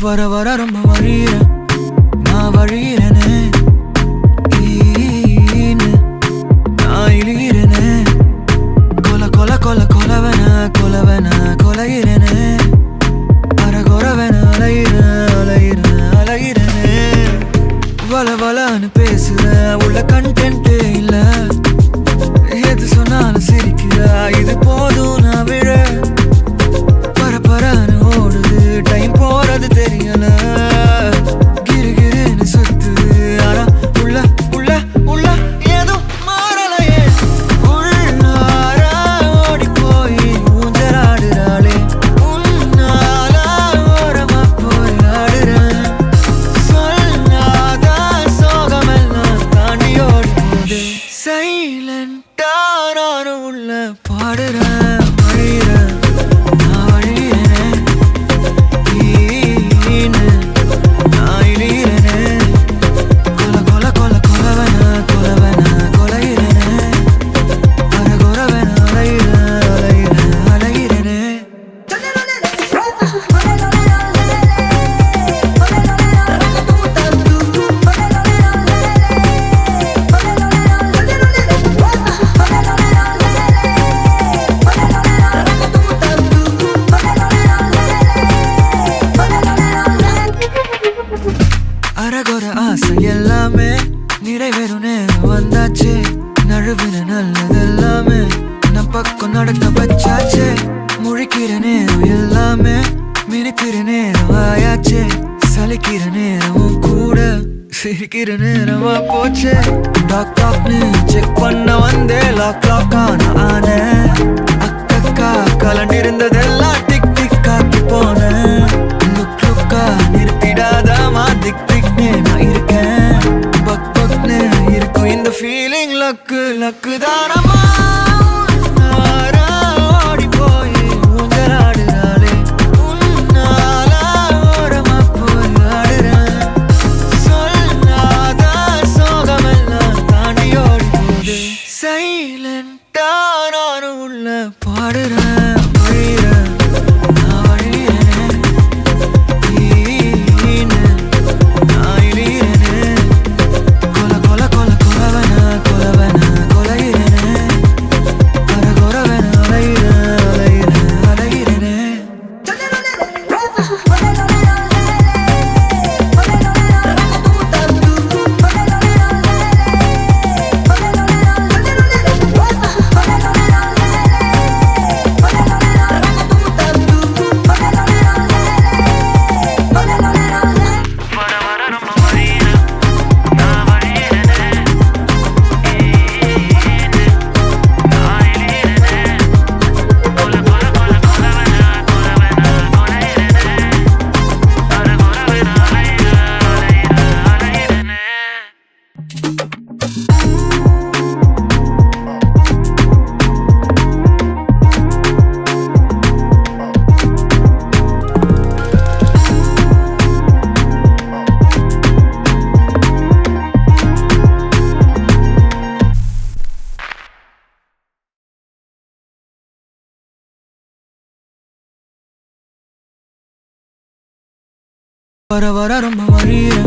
வர வர ரொம்ப வழியிறேன் நான் வழியிறேனே நான் இழிகிறேனே கொல கொல கொல கொலவன கொலவன கொலையிறேனே அரகொரவன அலையிறேன் அலையிறேன் அலையிறேனே வள வளன்னு பேசுறேன் உள்ள கண்டென்ட்டே இல்ல எது சொன்னாலும் சிரிக்கிறா இது போதும் நான் விழ பரபரன்னு ஓடுது டைம் போறது தெரியல கிருகிருன்னு சுத்துது ஆனா உள்ள உள்ள உள்ள ஏதோ மாறலையே உள்ளார ஓடி போய் ஊஞ்சலாடுறாளே உன்னால ஓரமா போய் ஆடுறேன் சொல்லாத சோகமெல்லாம் தாண்டி ஓடி போகுது சைலண்டா நானும் உள்ள பாடுறேன் வழியிறேன் நான் வழியிறேனே நான் இழிகிறேனே கொல கொல கொல கொலவன கொலவன கொலையிறேனே அரகொரவன அலையிறேன் அலையிறேன் அலையிறேனே அரகொர ஆசை எல்லாமே நிறைவேறும் நேரம் வந்தாச்சு நழுவின நல்லதெல்லாமே நம் பக்கம் நடக்க வச்சாச்சு முழிக்கிற நேரம் எல்லாமே மினுக்கிற நேரம் ஆயாச்சு சலிக்கிற நேரமும் கூட சிரிக்கிற நேரமா போச்சு டாக் டாக்னு செக் பண்ண வந்தே லாக் லாக்கான ஆன அக்கக்கா கலண்டிருந்ததெல்லாம் டிக் டிக் காக்கி போனேன் லுக் லுக்கா நிறுத்திடாதாமா திக் திக்னே நான் இருக்கேன் பக் பக்னு இருக்கும் இந்த ஃபீலிங் லக்கு லக்கு தானமா ஓடி போய் ஊஞ்சலாடுறாளே உன்னால ஓரமா போய் ஆடுறேன் சொல்லாத சோகமெல்லாம் தாண்டி ஓடி போகுது சைலண்டா நானும் உள்ள பாடுறேன் வழியிறேன் நான் வழியிறேனே நான் இழிகிறேனே கொல கொல கொல கொலவன கொலவன கொலையிறேனே அரகொரவன அலையிறேன் அலையிறேன் அலையிறேனே வர வர ரொம்ப வழியிறேன்